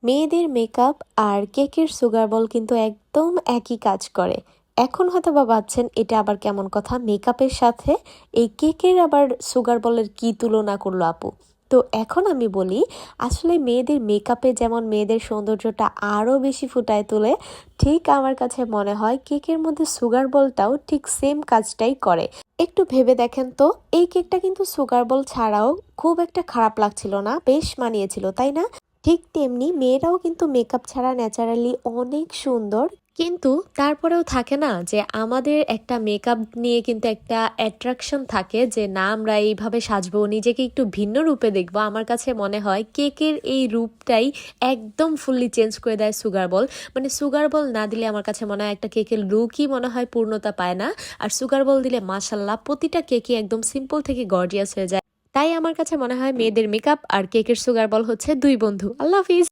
মেয়েদের মেকআপ আর কেকের sugar ball কিন্তু একদম একই কাজ করে। এখন হয়তো বা ভাবছেন এটা আবার কেমন কথা, মেকআপের সাথে এই কেকের আবার সুগার বলের কি তুলনা করলো আপু। তো এখন আমি বলি, আসলে মেয়েদের মেকআপে যেমন মেয়েদের সৌন্দর্যটা আরো বেশি ফুটায় তোলে, ঠিক আমার কাছে মনে হয় কেকের মধ্যে সুগার বলটাও ঠিক সেম কাজটাই করে। একটু ভেবে দেখেন তো, এই কেকটা কিন্তু সুগার বল ছাড়াও খুব একটা খারাপ লাগছিল না, বেশ মানিয়েছিল তাই না? ঠিক তেমনি মেয়েরাও কিন্তু মেকআপ ছাড়া ন্যাচারালি অনেক সুন্দর। কিন্তু তারপরেও থাকে না যে আমাদের একটা মেকআপ নিয়ে কিন্তু একটা অ্যাট্রাকশন থাকে যে না আমরা এইভাবে সাজবো, নিজেকে একটু ভিন্ন রূপে দেখবো। আমার কাছে মনে হয় কেকের এই রূপটাই একদম ফুললি চেঞ্জ করে দেয় সুগার বল। মানে সুগার বল না দিলে আমার কাছে মনে হয় একটা কেকের লুকই মনে হয় পূর্ণতা পায় না। আর সুগার বল দিলে মাশাল্লাহ প্রতিটা কেকই একদম সিম্পল থেকে গর্জিয়াস হয়ে যায়। তাই আমার কাছে মনে হয় মেয়েদের মেকআপ আর কেকের সুগার বল হচ্ছে দুই বন্ধু। আল্লাহ হাফিজ।